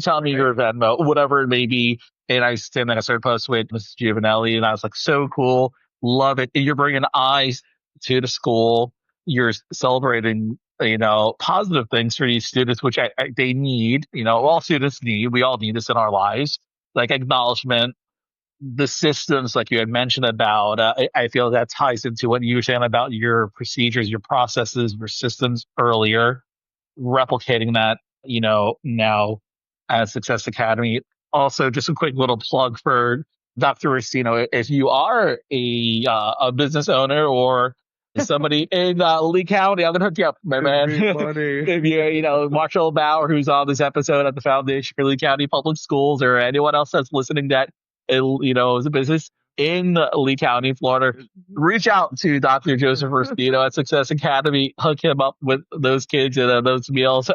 tell me Right. your Venmo, whatever it may be. And I started posting with Mrs. Giovanelli, and I was like, so cool, love it. And you're bringing eyes to the school. You're celebrating, positive things for these students, which they need. All students need. We all need this in our lives, like acknowledgement, the systems like you had mentioned about. I feel that ties into what you were saying about your procedures, your processes, your systems earlier, replicating that, now at Success Academy. Also, just a quick little plug for Dr. Restino. If you are a business owner or somebody in Lee County, I'm gonna hook you up, my Give man. me money. If Marshall Bauer, who's on this episode at the Foundation for Lee County Public Schools, or anyone else that's listening that is a business in Lee County, Florida, reach out to Dr. Joseph Restino at Success Academy. Hook him up with those kids and those meals,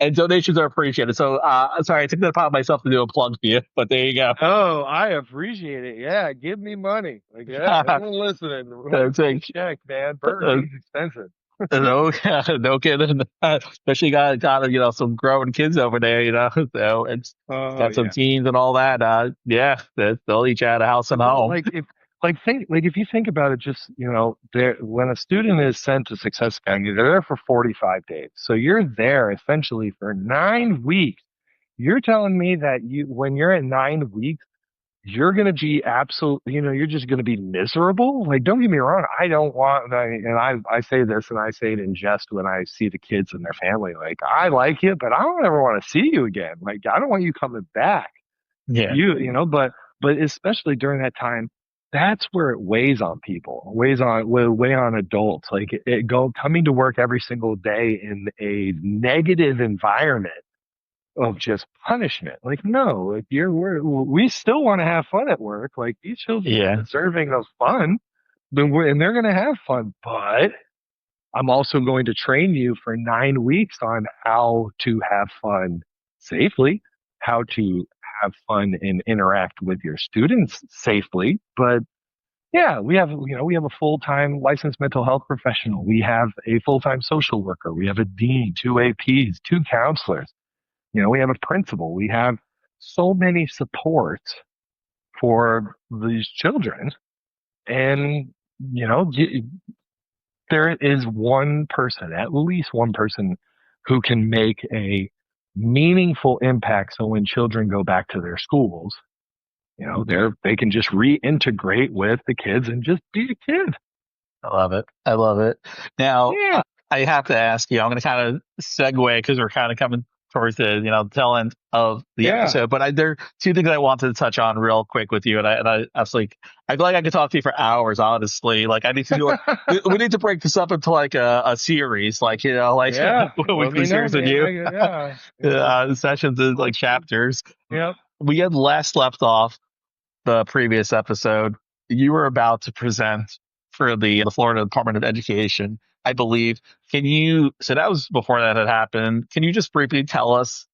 and donations are appreciated. So, sorry, I took that upon myself to do a plug for you, but there you go. Oh, I appreciate it. Yeah, give me money. Like, yeah, everyone listening. That's Write me a it. check, man. Burger King's expensive. No, no kidding. Especially got some growing kids over there, So it's Oh got some yeah. teens and all that. Yeah, they'll each add a house and Well, home. if you think about it, just there when a student is sent to Success Academy, they're there for 45 days. So you're there essentially for 9 weeks. You're telling me that when you're at 9 weeks, you're going to be you're just going to be miserable. Like, don't get me wrong. I don't want, and I say this and I say it in jest when I see the kids and their family. Like, I like you, but I don't ever want to see you again. Like, I don't want you coming back. Yeah, But especially during that time, that's where it weighs on people, will weigh on adults. Like coming to work every single day in a negative environment of just punishment. Like, no, like we still want to have fun at work. Like these children are yeah. deserving of fun, and they're going to have fun, but I'm also going to train you for 9 weeks on how to have fun safely, how to have fun and interact with your students safely. But yeah, we have a full-time licensed mental health professional. We have a full-time social worker. We have a dean, two APs, two counselors. We have a principal. We have so many supports for these children. And, you know, there is one person, at least one person, who can make a meaningful impact. So when children go back to their schools, they can just reintegrate with the kids and just be a kid. I love it. I love it. Now, Yeah, I have to ask you, I'm going to kind of segue because we're kind of coming towards the, tail end of the yeah. episode, but there are two things I wanted to touch on real quick with you. And I absolutely, I feel like I could talk to you for hours, honestly. Like I need to do it. We need to break this up into like a series, like, like Yeah, a let weekly me know, series with man. you, Yeah. sessions and like chapters. Yep. We had last left off the previous episode, you were about to present for the Florida Department of Education, I believe. So that was before that had happened. Can you just briefly tell us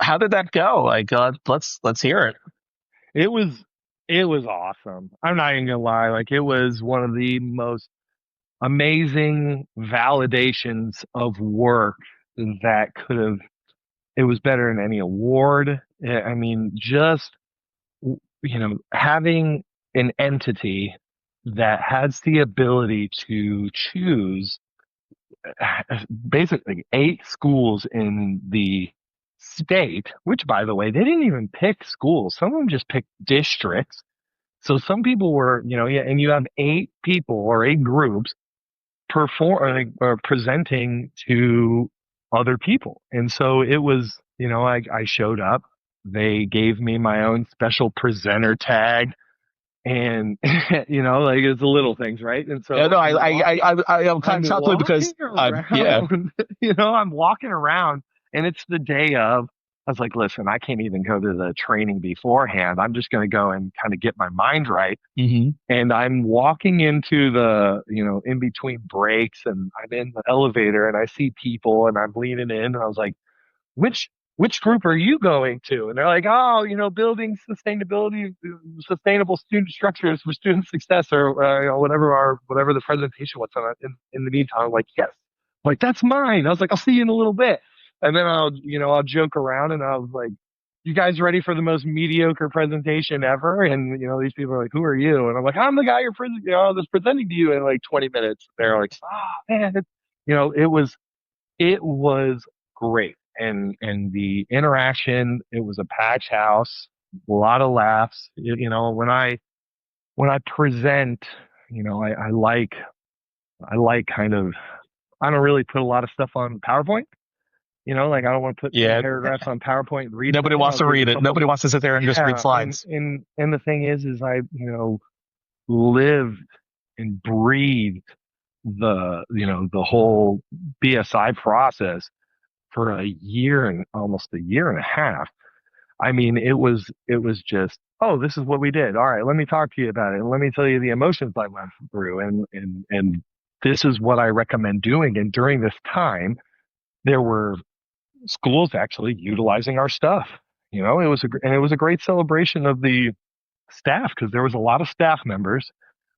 how did that go? Like, let's hear it. It was it was awesome. I'm not even gonna lie. Like it was one of the most amazing validations of work that could have. It was better than any award. I mean, just having an entity that has the ability to choose basically 8 schools in the state, which by the way, they didn't even pick schools. Some of them just picked districts. So some people were, yeah, and you have 8 people or 8 groups or presenting to other people. And so it was, I showed up. They gave me my own special presenter tag and like it's the little things, right? And Yeah, so no, I'm kind I'm of chuckling walking because yeah. around, I'm walking around and it's the day of. I was like, listen, I can't even go to the training beforehand. I'm just going to go and kind of get my mind right. Hmm. And I'm walking into the, in between breaks and I'm in the elevator and I see people and I'm leaning in and I was like, which group are you going to? And they're like, oh, building sustainability, sustainable student structures for student success, or whatever the presentation was. And in the meantime, I'm like, yes, like that's mine. I was like, I'll see you in a little bit, and then I'll joke around, and I was like, you guys ready for the most mediocre presentation ever? And these people are like, who are you? And I'm like, I'm the guy that's presenting to you in like 20 minutes. They're like, oh man, it was great. And the interaction, it was a patch house, a lot of laughs. When I present, I like kind of, I don't really put a lot of stuff on PowerPoint. Like I don't want to put 10 Yeah, paragraphs on PowerPoint and read from nobody it. wants I'll to give read a it. couple. Nobody wants to sit there and just read Yeah, and slides. and and the thing is I lived and breathed the whole BSI process for a year and almost a year and a half. I mean, it was just, oh, this is what we did. All right, let me talk to you about it. And let me tell you the emotions I went through. And this is what I recommend doing. And during this time, there were schools actually utilizing our stuff. And it was a great celebration of the staff because there was a lot of staff members.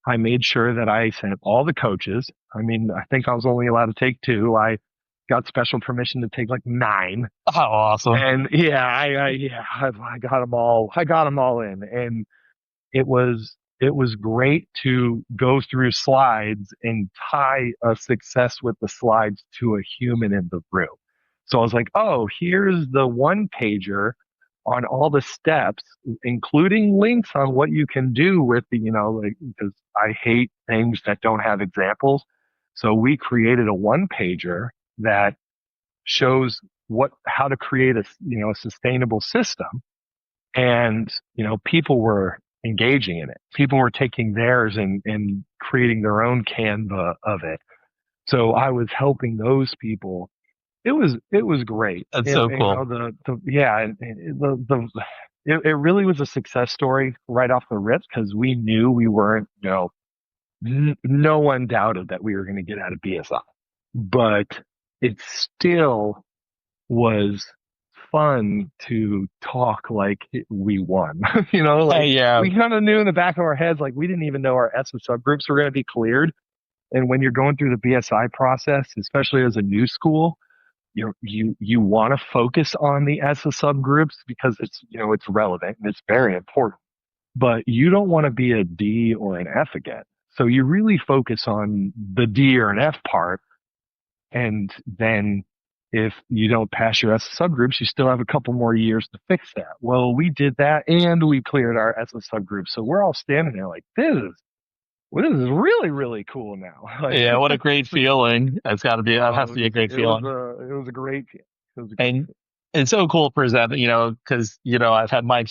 I made sure that I sent all the coaches. I mean, I think I was only allowed to take 2. I got special permission to take like 9. Oh, awesome. And yeah, I got them all. I got them all in, and it was great to go through slides and tie a success with the slides to a human in the room. So I was like, oh, here's the one pager on all the steps, including links on what you can do with the, like, because I hate things that don't have examples. So we created a one pager that shows how to create a sustainable system. And people were engaging in it. People were taking theirs and creating their own Canva of it. So I was helping those people. It was great. That's so cool. Yeah, and it really was a success story right off the rip because we knew we weren't no one doubted that we were going to get out of BSI, but it still was fun to talk like we won. Like Yeah, we kind of knew in the back of our heads, like we didn't even know our ESSA subgroups were going to be cleared. And when you're going through the BSI process, especially as a new school, you want to focus on the ESSA subgroups because it's relevant and it's very important. But you don't want to be a D or an F again. So you really focus on the D or an F part, and then if you don't pass your ESSA subgroups, you still have a couple more years to fix that. Well, we did that and we cleared our ESSA subgroups. So we're all standing there like, this is really, really cool now. Like, yeah. What a great feeling! That has oh, to be a great it was feeling. a great, it was a great. And it's so cool presenting, because I've had my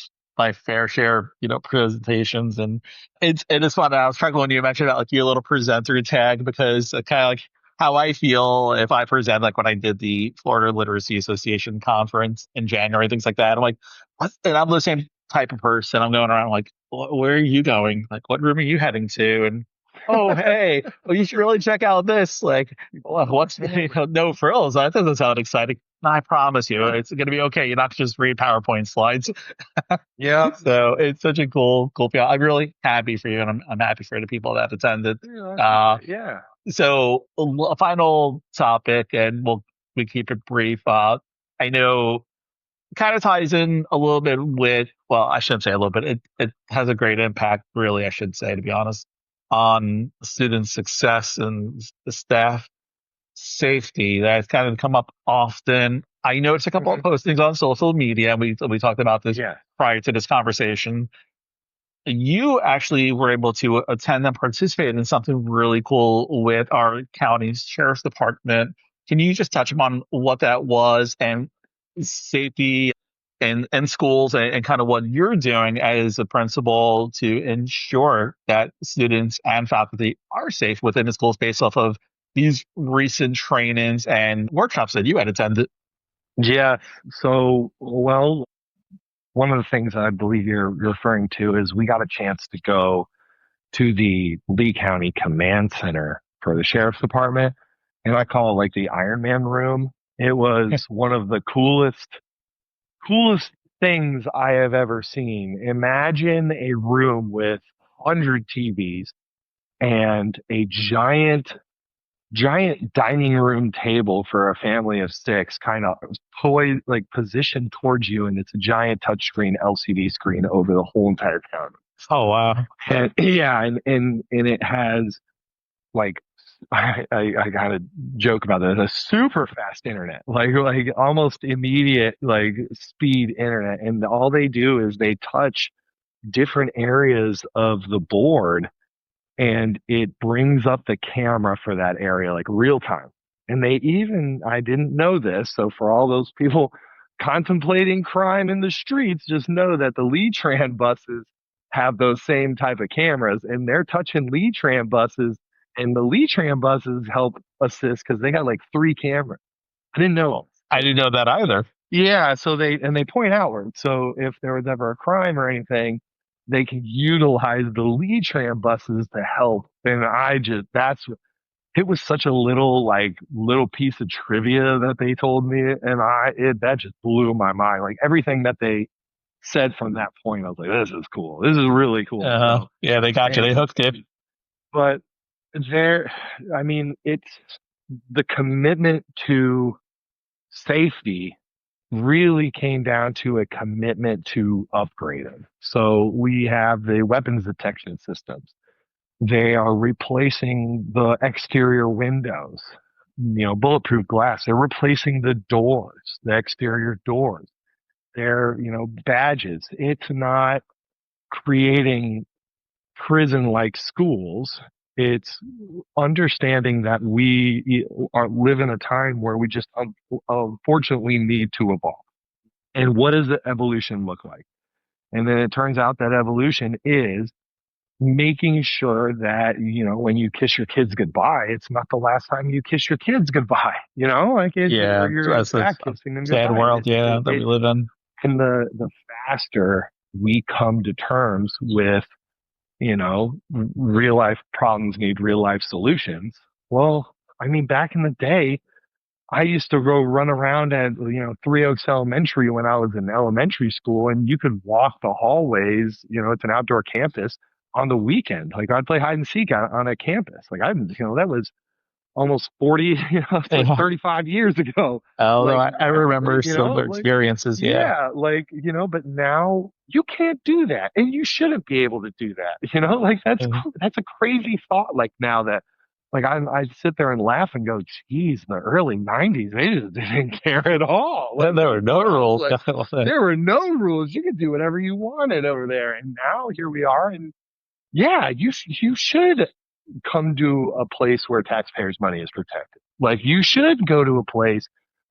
fair share, presentations, and it is fun. I was trying when you mentioned about like your little presenter tag, because kind of like how I feel if I present, like when I did the Florida Literacy Association conference in January, things like that. I'm like, what? And I'm the same type of person. I'm going around like, where are you going? Like, what room are you heading to? And oh, hey, well, you should really check out this. Like, well, what's no frills? That doesn't sound exciting. I promise you, it's going to be okay. You're not just read PowerPoint slides. Yeah. So it's such a cool feel. I'm really happy for you, and I'm happy for the people that attended. Yeah, that's Uh, great. Yeah. so a final topic, and we keep it brief. I know kind of ties in a little bit with, well, I shouldn't say a little bit. It has a great impact, really, I should say, to be honest, on student success and the staff safety that's kind of come up often. I noticed a couple of Hmm. postings on social media, and we talked about this Yeah. prior to this conversation. You actually were able to attend and participate in something really cool with our county's sheriff's department. Can you just touch upon what that was, and safety in schools, and kind of what you're doing as a principal to ensure that students and faculty are safe within the schools based off of these recent trainings and workshops that you had attended? Yeah. So, well, one of the things I believe you're referring to is we got a chance to go to the Lee County Command Center for the Sheriff's Department. And I call it like the Iron Man room. It was one of the coolest things I have ever seen. Imagine a room with 100 TVs and a giant dining room table for a family of six, kind of poised, like positioned towards you, and it's a giant touchscreen LCD screen over the whole entire counter. Oh wow. And yeah, and it has like I kind of joke about this, a super fast internet, like almost immediate like speed internet, and all they do is they touch different areas of the board and it brings up the camera for that area like real time. And they even, I didn't know this, so for all those people contemplating crime in the streets, just know that the Lee Tran buses have those same type of cameras, and they're touching Lee Tran buses, and the Lee Tran buses help assist because they got like three cameras. I didn't know. I didn't know that either. Yeah, so they point outward. So if there was ever a crime or anything, they can utilize the lead tram buses to help. And it was such a little piece of trivia that they told me, and that just blew my mind. Like everything that they said from that point, I was like, this is cool. This is really cool. So, Yeah, they got you. They and hooked you. but there, I mean, it's the commitment to safety really came down to a commitment to upgrading. So we have the weapons detection systems. They are replacing the exterior windows, bulletproof glass. They're replacing the doors, the exterior doors. They're, badges. It's not creating prison like schools. It's understanding that we live in a time where we just unfortunately need to evolve. And what does the evolution look like? And then it turns out that evolution is making sure that, when you kiss your kids goodbye, it's not the last time you kiss your kids goodbye, like Yeah, you're that's a back kissing them sad goodbye. world, yeah, that we live in. And the faster we come to terms with, real life problems need real life solutions. Well, I mean, back in the day, I used to go run around at, Three Oaks Elementary when I was in elementary school, and you could walk the hallways. It's an outdoor campus on the weekend. Like I'd play hide and seek on a campus. Like that was almost 40, it's like Yeah. 35 years ago. Oh, no, Like, I remember similar like, experiences. Yeah. yeah, like, but now you can't do that and you shouldn't be able to do that. Like Mhm. that's a crazy thought. Like now that, like, I sit there and laugh and go, geez, the early 90s, they just didn't care at all. There Like, were no rules. like there were no rules. You could do whatever you wanted over there. And now here we are. And yeah, you should come to a place where taxpayers' money is protected. Like you should go to a place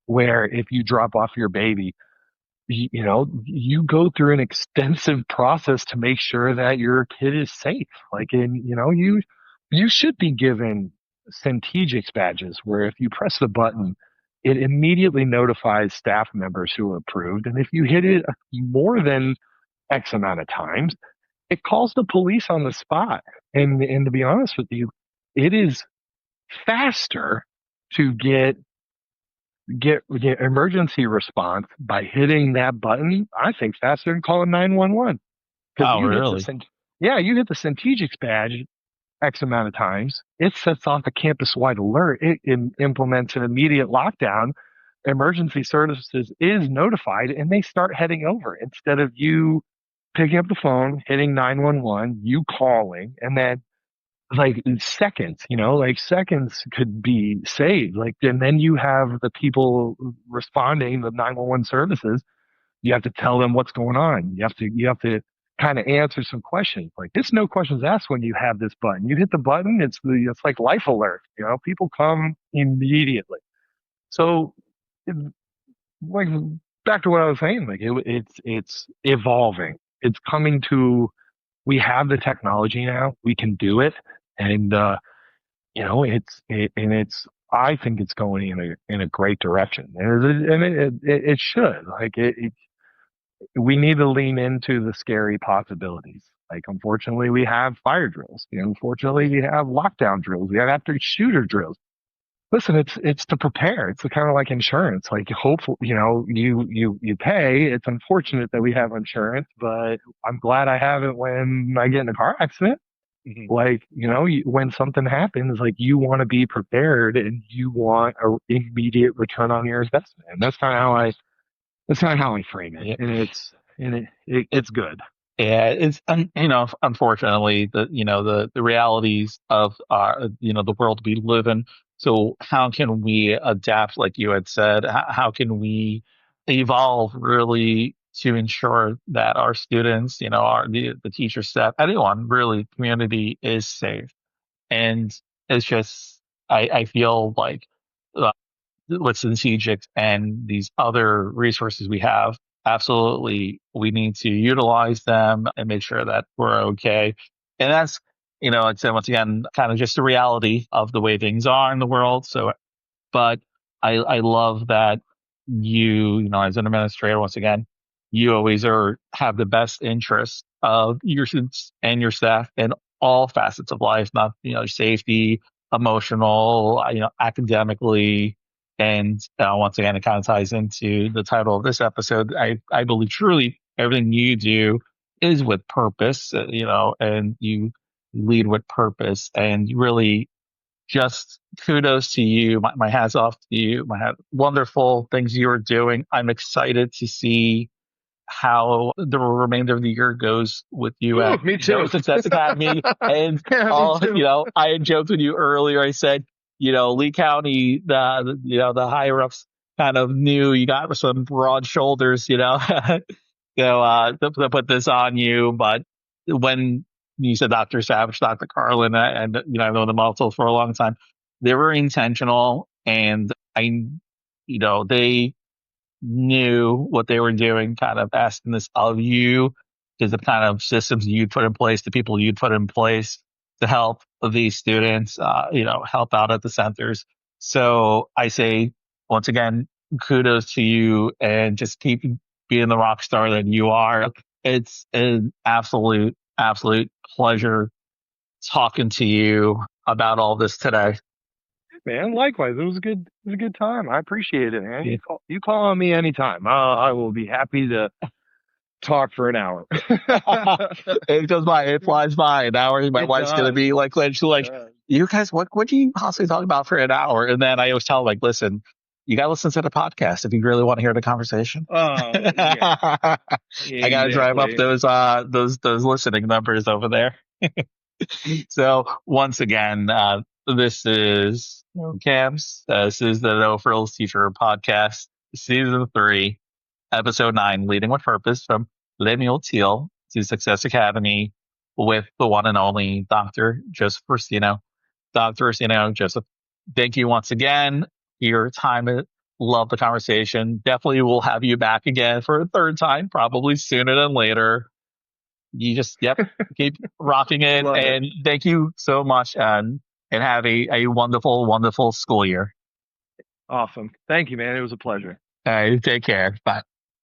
where if you drop off your baby, you go through an extensive process to make sure that your kid is safe. Like, and you should be given Centegix badges where if you press the button, it immediately notifies staff members who approved. And if you hit it more than X amount of times, it calls the police on the spot. And to be honest with you, it is faster to get emergency response by hitting that button. I think faster than calling 911 because Oh, really? you hit the Centegix badge X amount of times. It sets off a campus wide alert. It implements an immediate lockdown. Emergency services is notified and they start heading over instead of you picking up the phone, hitting 911, you calling, and then like seconds, like seconds could be saved. Like, and then you have the people responding, the 911 services. You have to tell them what's going on. You have to kind of answer some questions. Like, it's no questions asked when you have this button. You hit the button, it's like life alert. People come immediately. So, it, like back to what I was saying, like it's evolving. It's coming to. We have the technology now. We can do it, and it's I think it's going in a great direction, and it should. Like we need to lean into the scary possibilities. Like unfortunately, we have fire drills. Unfortunately, we have lockdown drills. We have after shooter drills. Listen, it's to prepare. It's kind of like insurance. Like hopefully, you pay. It's unfortunate that we have insurance, but I'm glad I have it when I get in a car accident. Mhm. Like, when something happens, like you want to be prepared and you want a immediate return on your investment. And that's kind of how I frame it. Yeah. And it's good. Yeah, unfortunately the realities of the world we live in. So how can we adapt, like you had said? How can we evolve really to ensure that our students, the teacher staff, anyone really, community is safe? And it's just I feel like uh, with Strategic and these other resources we have, absolutely we need to utilize them and make sure that we're okay. And that's, I'd say once again, kind of just the reality of the way things are in the world. So but I love that as an administrator, once again, you always have the best interest of your students and your staff in all facets of life, not, safety, emotional, academically. And once again, it kind of ties into the title of this episode. I believe truly everything you do is with purpose, and you lead with purpose, and you really just kudos to you. My hat's off to you. Wonderful things you're doing. I'm excited to see how the remainder of the year goes with you Ooh, at me too. Success Academy. And Yeah, me too. I had joked with you earlier. I said, Lee County, the higher ups kind of knew you got some broad shoulders, to put this on you. But when you said Dr. Savage, Dr. Carlin, and I've known them also for a long time, they were intentional, and they knew what they were doing, kind of asking this of you, because the kind of systems you'd put in place, the people you'd put in place to help these students, help out at the centers. So I say, once again, kudos to you, and just keep being the rock star that you are. It's an absolute Absolute pleasure talking to you about all this today. Man, likewise, it was a good time. I appreciate it, man. Yeah. You call on me anytime. I will be happy to talk for an hour. It goes by, it flies by. An hour, my It wife's gonna does. be like, she's It like, does. you guys, what do you possibly talk about for an hour? And then I always tell them, like, listen, you gotta listen to the podcast if you really want to hear the conversation. Oh, yeah, I gotta drive up exactly. those listening numbers over there. So once again, this is Cam's. This is the No Frills Teacher Podcast, Season 3, Episode 9, Leading with Purpose, from Lemuel Teal to Success Academy, with the one and only Dr. Joseph Restino. Dr. Restino, Joseph, thank you once again for your time. Love the conversation. Definitely will have you back again for a third time, probably sooner than later. You just, yep, keep rocking it. Love it. And thank you so much. And have a wonderful, wonderful school year. Awesome. Thank you, man. It was a pleasure. Take care. Bye.